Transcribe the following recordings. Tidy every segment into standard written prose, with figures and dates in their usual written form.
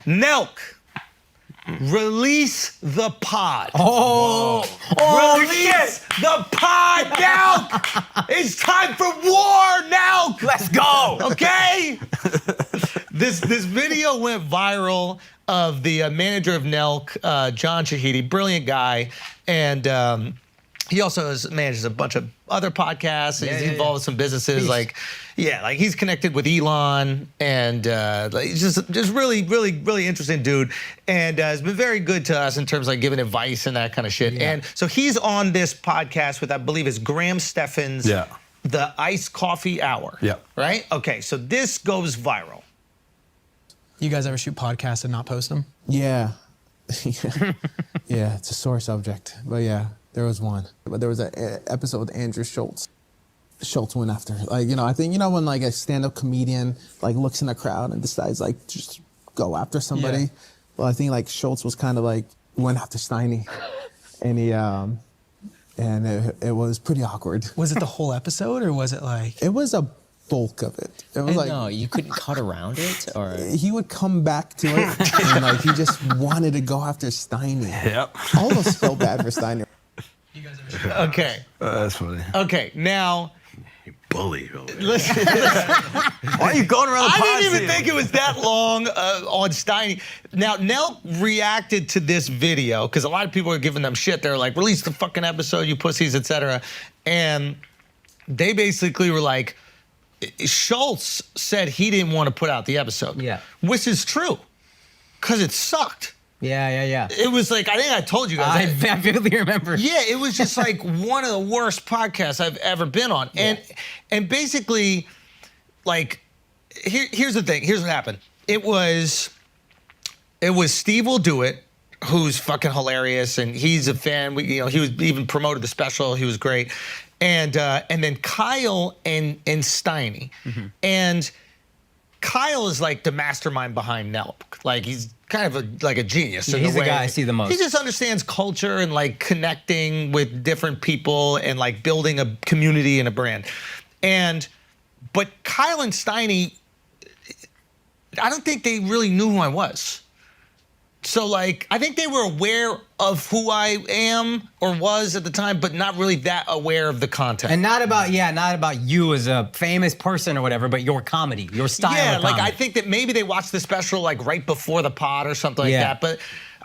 Nelk, release the pod. Release the pod, Nelk. It's time for war, Nelk. Let's go. Okay. This video went viral of the manager of Nelk, John Shahidi, brilliant guy, and he also manages a bunch of other podcasts. He's involved with some businesses, like he's connected with Elon, and he's just really interesting dude, and has been very good to us in terms of like giving advice and that kind of shit. And so he's on this podcast with, I believe, is Graham Stephan's The Iced Coffee Hour. Yeah. Right? Okay, so this goes viral. You guys ever shoot podcasts and not post them? Yeah. Yeah, it's a sore subject, but yeah. There was one, but there was an episode with Andrew Schulz. Schulz went after, like, you know, I think, you know, when like a stand-up comedian like looks in a crowd and decides like just go after somebody. Yeah. Well, I think like Schulz was kind of like went after Steiny, and he and it was pretty awkward. Was it the whole episode or was it like? It was a bulk of it. It was like, no, you couldn't cut around it, or he would come back to it and like he just wanted to go after Steiny. Yep. I almost felt bad for Steiny. Okay. That's funny. Okay, now. You bully. Listen. Why are you going around the pod? I didn't even think it was that long on Steiny. Now, Nelk reacted to this video because a lot of people are giving them shit. They're like, release the fucking episode, you pussies, etc. And they basically were like, Schulz said he didn't want to put out the episode. Yeah. Which is true, because it sucked. Yeah. It was like, I think I told you guys. I vividly remember. Yeah, it was just like one of the worst podcasts I've ever been on. Yeah. And basically, like, here's the thing. Here's what happened. It was Steve Will Do It, who's fucking hilarious, and he's a fan. He was even promoted the special. He was great. And then Kyle and Steiny. Mm-hmm. And Kyle is like the mastermind behind Nelk. Like, he's kind of like a genius. Yeah, he's the guy I see the most. He just understands culture and like connecting with different people and like building a community and a brand. But Kyle and Steiny, I don't think they really knew who I was. So like, I think they were aware of who I am or was at the time, but not really that aware of the content. And not about you as a famous person or whatever, but your comedy, your style of comedy. Like I think that maybe they watched the special like right before the pod or something like that. But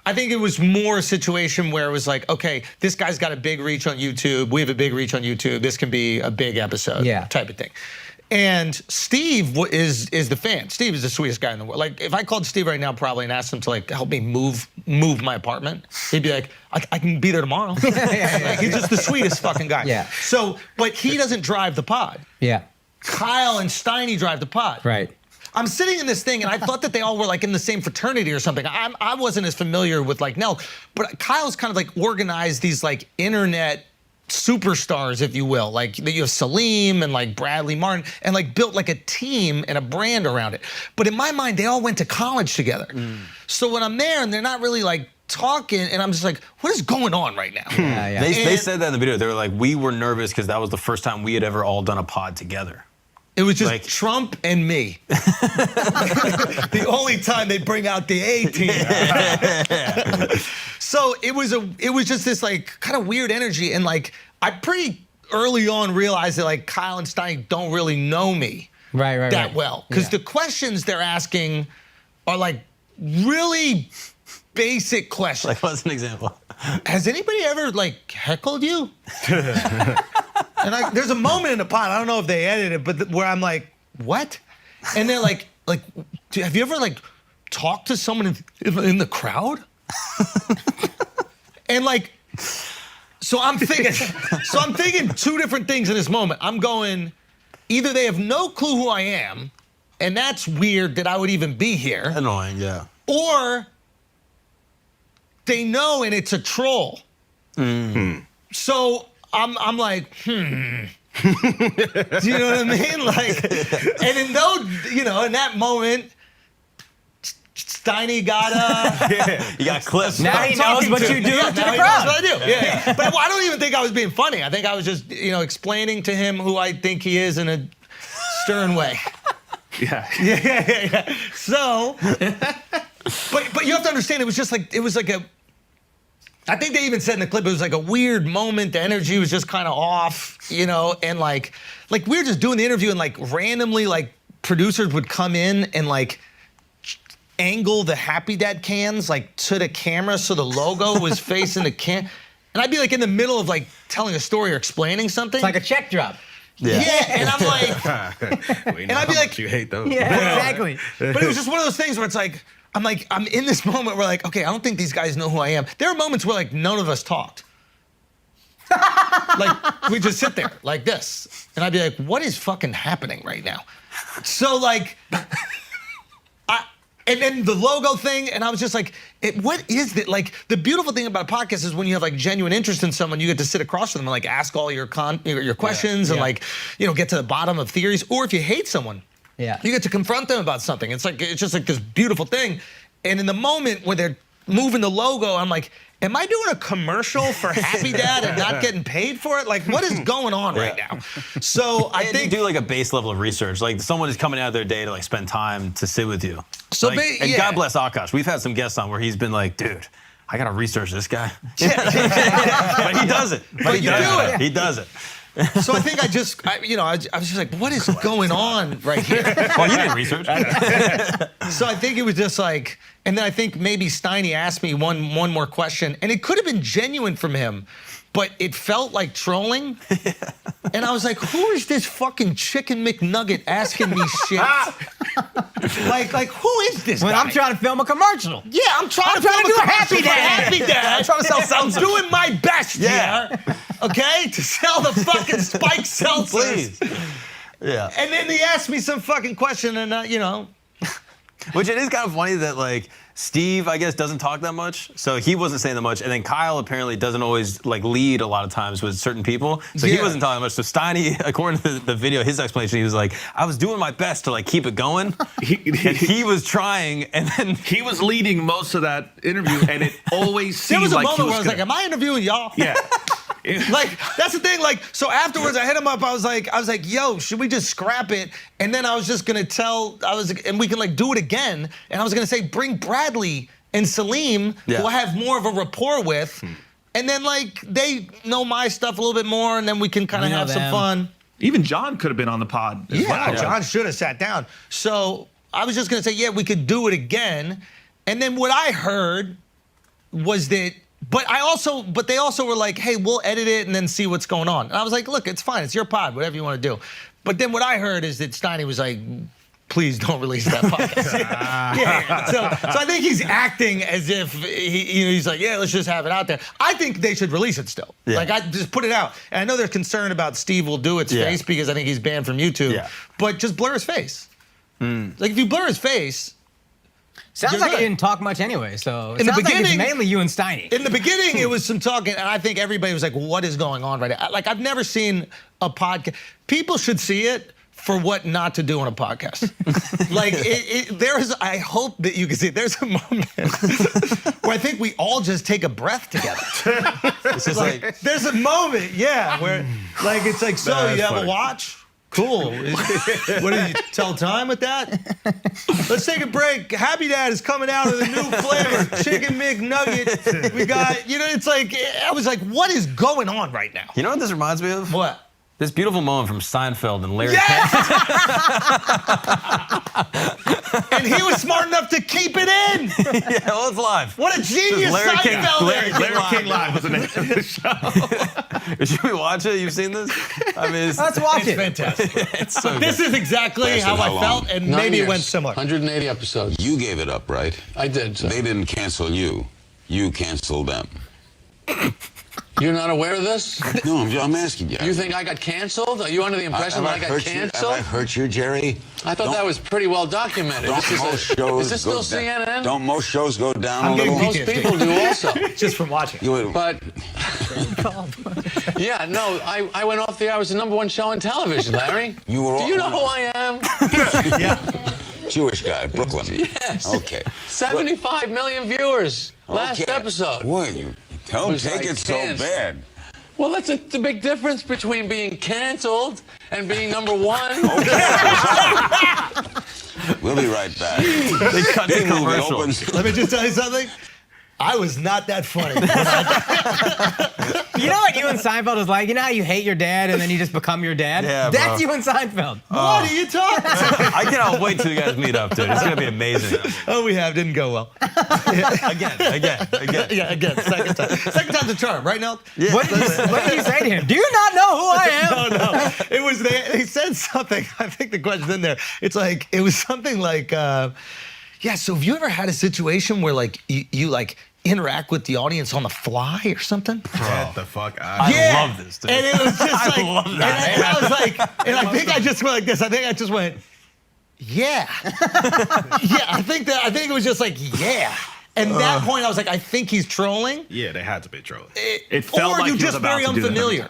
I think it was more a situation where it was like, okay, this guy's got a big reach on YouTube. We have a big reach on YouTube. This can be a big episode type of thing. And Steve is the fan. Steve is the sweetest guy in the world. Like, if I called Steve right now probably and asked him to like help me move my apartment, he'd be like, I can be there tomorrow. Like, he's just the sweetest fucking guy. Yeah. So, but he doesn't drive the pod. Yeah. Kyle and Steiny drive the pod. Right. I'm sitting in this thing and I thought that they all were like in the same fraternity or something. I wasn't as familiar with like Nelk, but Kyle's kind of like organized these like internet superstars, if you will, like you have Salim and like Bradley Martin, and like built like a team and a brand around it. But in my mind, they all went to college together. So when I'm there and they're not really like talking, and I'm just like, what is going on right now? They said that in the video. They were like, we were nervous because that was the first time we had ever all done a pod together. It was just like, Trump and me. The only time they bring out the A team. So it was just this like kind of weird energy, and like I pretty early on realized that like Kyle and Steiny don't really know me that well, because the questions they're asking are like really basic questions. Like, what's an example? Has anybody ever like heckled you? And there's a moment in the pod, I don't know if they edited it, but where I'm like, what? And they're like, have you ever like talked to someone in the crowd? And like, so I'm thinking two different things in this moment. I'm going, either they have no clue who I am, and that's weird that I would even be here. Annoying, yeah. Or they know and it's a troll. So I'm like, Do you know what I mean? Like, and in that moment, Steiny got you got clips. Now he knows what you do to the crowd. Knows what I do. Yeah. But I don't even think I was being funny. I think I was just, explaining to him who I think he is in a stern way. Yeah. So, understand. It was just like, I think they even said in the clip, it was like a weird moment. The energy was just kind of off, you know, and like we were just doing the interview and like randomly like producers would come in and like angle the Happy Dad cans like to the camera so the logo was facing the can. And I'd be like in the middle of like telling a story or explaining something. It's like a check drop. Yeah, and I'm like, and I'd be like, you hate those. Yeah, exactly. but it was just one of those things where it's like, I'm in this moment where like, okay, I don't think these guys know who I am. There are moments where like none of us talked. Like we just sit there like this, and I'd be like, what is fucking happening right now? So like, and then the logo thing, and I was just like, what is that? Like, the beautiful thing about a podcast is when you have like genuine interest in someone, you get to sit across from them and like ask all your questions and like, you know, get to the bottom of theories. Or if you hate someone, you get to confront them about something. It's just like this beautiful thing. And in the moment when they're moving the logo, I'm like, am I doing a commercial for Happy Dad and not getting paid for it? Like, what is going on right now? So I think do like a base level of research. Like someone is coming out of their day to like spend time to sit with you. So like, and God bless Akash. We've had some guests on where he's been like, dude, I gotta research this guy. But he does it. But you do it. He does it. So I think I was just like, what is going on right here? Well, you didn't research. So I think it was just like, and then I think maybe Steiny asked me one more question, and it could have been genuine from him, but it felt like trolling. And I was like, who is this fucking chicken McNugget asking me shit? like who is this When guy? I'm trying to film a commercial. Yeah, I'm trying to do a Happy Dad. I'm trying to sell seltzers. I'm doing my best Yeah. here, okay, to sell the fucking spike seltzers. Please. Yeah. And then he asked me some fucking question, and you know. Which it is kind of funny that like Steve, I guess, doesn't talk that much, so he wasn't saying that much, and then Kyle apparently doesn't always like lead a lot of times with certain people, so he wasn't talking much. So Steiny, according to the video, his explanation, he was like, I was doing my best to like keep it going. He was trying, and then He was leading most of that interview, and it always There seemed was a like moment he where I was was like, am I interviewing y'all? yeah. Like, that's the thing. Like, so afterwards I hit him up. I was like, yo, should we just scrap it? And then I was just gonna and we can like do it again. And I was gonna say, bring Bradley and Salim, who I have more of a rapport with. And then like, they know my stuff a little bit more, and then we can kind of have some fun. Even John could have been on the pod as Yeah, well. John should have sat down. So I was just gonna say, yeah, we could do it again. And then what I heard was that, but they also were like, hey, we'll edit it and then see what's going on. And I was like, look, it's fine, it's your pod, whatever you want to do. But then what I heard is that Steiny was like, please don't release that podcast. Yeah. So I think he's acting as if he's like, yeah, let's just have it out there. I think they should release it still. Yeah. Like, I just put it out. And I know they're concerned about Steve will do its face because I think he's banned from YouTube. Yeah. But just blur his face. Like, if you blur his face. Sounds like you didn't talk much anyway, so In the sounds like beginning, it's mainly you and Steiny. In the beginning, it was some talking, and I think everybody was like, what is going on right now? Like, I've never seen a podcast. People should see it for what not to do on a podcast. Like, I hope that you can see it. There's a moment where I think we all just take a breath together. it's just like There's a moment, where like, it's like, so you have a watch? Cool. What did you tell time with that? Let's take a break. Happy Dad is coming out with a new flavor, Chicken McNugget. We got, it's like, I was like, what is going on right now? You know what this reminds me of? What? This beautiful moment from Seinfeld and Larry Yes! And he was smart enough to keep it in. Yeah, well, it's live. What a genius Larry King- Seinfeld. Larry King Live was the name of the show. Should we watch it? You've seen this? I mean, Let's watch It's it. fantastic. it's so This is exactly how I felt, and 9 maybe it went years, similar. 180 episodes. You gave it up, right? I did. They didn't cancel you. You canceled them. You're not aware of this? No, I'm asking you. You think I got canceled? Are you under the impression that I got Have canceled? I hurt you, Jerry? I thought that was pretty well documented. Don't most shows Is this still go down? CNN? Don't most shows go down I'm a getting little? Most people do also. Just from watching. But, yeah, no, I went off the air. I was the #1 show on television, Larry. You were Do you know who I am? Jewish guy, Brooklyn. Yes. Okay. 75 million viewers last Okay. episode. Boy, you don't was take like it so canceled. bad. Well, that's the big difference between being canceled and being #1. We'll be right back. They cut the Big movie commercial. opens. Let me just tell you something. I was not that funny. You know what you and Seinfeld is like? You know how you hate your dad and then you just become your dad? Yeah, That's bro. you and Seinfeld. What are you talking about? I cannot wait till you guys meet up, dude. It's gonna be amazing. Oh, we have. Didn't go well. Again. Yeah, again, second time. Second time's a charm, right, Nelk? Yeah. What did you say to him? Do you not know who I am? No. It was they said something. I think the question's in there. It's like it was something like, yeah. So have you ever had a situation where like you like interact with the audience on the fly or something? Get the fuck out. I love this, dude. And it was just I like, love that. And I was like, and I think I just went like this. I think I just went, yeah, yeah. I think it was just like, yeah. And at that point, I was like, I think he's trolling. Yeah, they had to be trolling. It felt or like you he was just about very to do that. unfamiliar.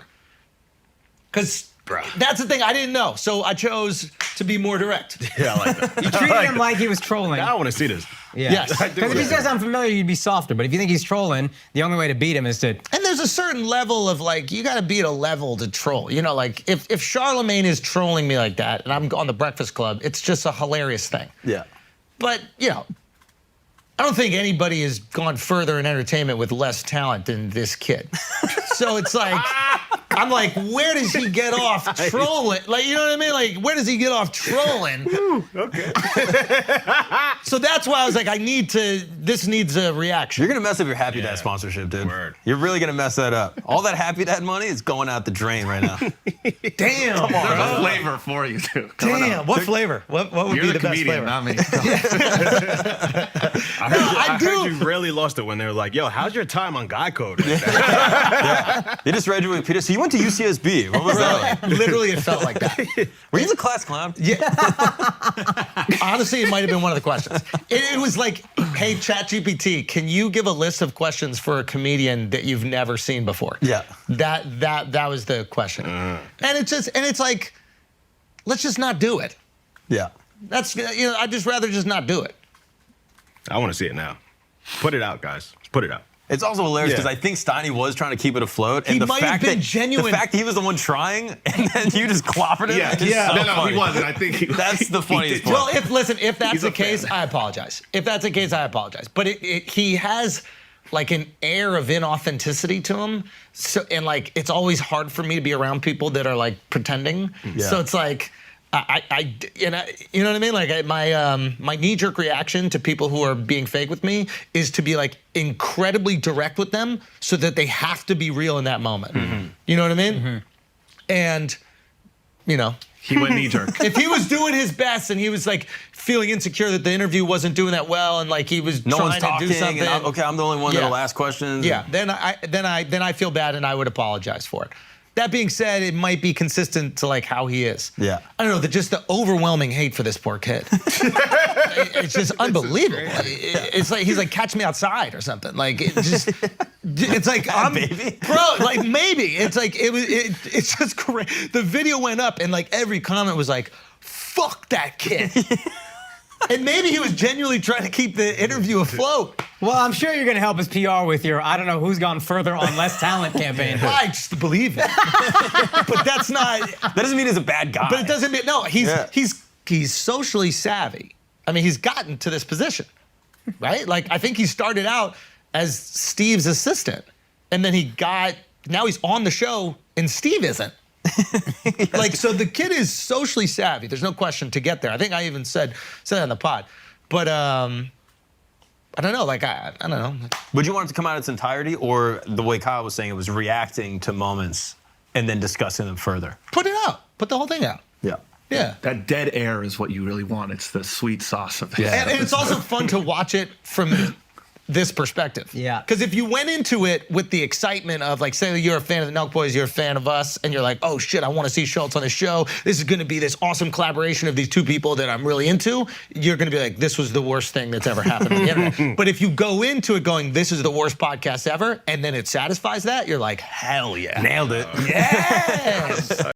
Because that's the thing, I didn't know. So I chose to be more direct. Yeah, I like that. You treated him like he was trolling. I want to see this. Yeah. Yes. I do Because if he says unfamiliar, you'd be softer. But if you think he's trolling, the only way to beat him is to. And there's a certain level of like, you got to be at a level to troll. You know, like if Charlemagne is trolling me like that and I'm on the Breakfast Club, it's just a hilarious thing. Yeah. But, you know, I don't think anybody has gone further in entertainment with less talent than this kid. So it's like, I'm like, where does he get off trolling? Like, you know what I mean? Like, where does he get off trolling? Okay. So that's why I was like, this needs a reaction. You're gonna mess up your Happy Dad sponsorship, dude. Word. You're really gonna mess that up. All that Happy Dad money is going out the drain right now. Damn. Come There's a flavor for you, too. Coming Damn. up. What flavor? What would You're be the the best comedian, flavor? not me. I heard you really lost it when they were like, yo, how's your time on Guy Code? They just graduated with Peter. So you went to UCSB. What was that like? Literally, it felt like that. Were you the class clown? Yeah. Honestly, it might have been one of the questions. It was like, hey, ChatGPT, can you give a list of questions for a comedian that you've never seen before? Yeah. That was the question. And it's like, let's just not do it. Yeah. That's, you know, I'd just rather just not do it. I want to see it now. Put it out, guys. Put it out. It's also hilarious because Yeah. I think Steiny was trying to keep it afloat. And He the might have fact been that, genuine. The fact that he was the one trying and then you just clobbered him. is so No, funny. he wasn't. I think That's the funniest Well, part. if that's He's the a fan. case, I apologize. If that's the case, I apologize. But he has like an air of inauthenticity to him. So, and like, it's always hard for me to be around people that are like pretending. Yeah. So it's like, you know what I mean? Like my knee-jerk reaction to people who are being fake with me is to be like incredibly direct with them so that they have to be real in that moment. You know what I mean? And, you know, He went knee jerk. if he was doing his best and he was like feeling insecure that the interview wasn't doing that well and like he was No one's trying to talking. do something. And I'm the only one Yeah. that'll ask questions. Yeah, then I feel bad and I would apologize for it. That being said, it might be consistent to like how he is. Yeah. I don't know, just the overwhelming hate for this poor kid. It's just unbelievable. It's like he's like, catch me outside or something. Like it's like baby. bro, like maybe. It's like it's just great. The video went up and like every comment was like, fuck that kid. And maybe he was genuinely trying to keep the interview afloat. Well, I'm sure you're going to help his PR with your I don't know who's gone further on less talent campaign. I just believe it. But that's not. That doesn't mean he's a bad guy. But it doesn't mean no. Yeah. He's socially savvy. I mean, he's gotten to this position, right? Like I think he started out as Steve's assistant, and then now he's on the show, and Steve isn't. Like so, the kid is socially savvy. There's no question to get there. I think I even said that on the pod, but I don't know. Like I don't know. Would you want it to come out in its entirety, or the way Kyle was saying it was reacting to moments and then discussing them further? Put it out. Put the whole thing out. Yeah. Yeah. That dead air is what you really want. It's the sweet sauce of it. And it's also fun to watch it from this perspective. Yeah. Because if you went into it with the excitement of like, say you're a fan of the Nelk Boys, you're a fan of us, and you're like, oh shit, I want to see Schulz on the show. This is going to be this awesome collaboration of these two people that I'm really into. You're going to be like, this was the worst thing that's ever happened on the internet. But if you go into it going, this is the worst podcast ever, and then it satisfies that, you're like, hell yeah. Nailed it. Yes.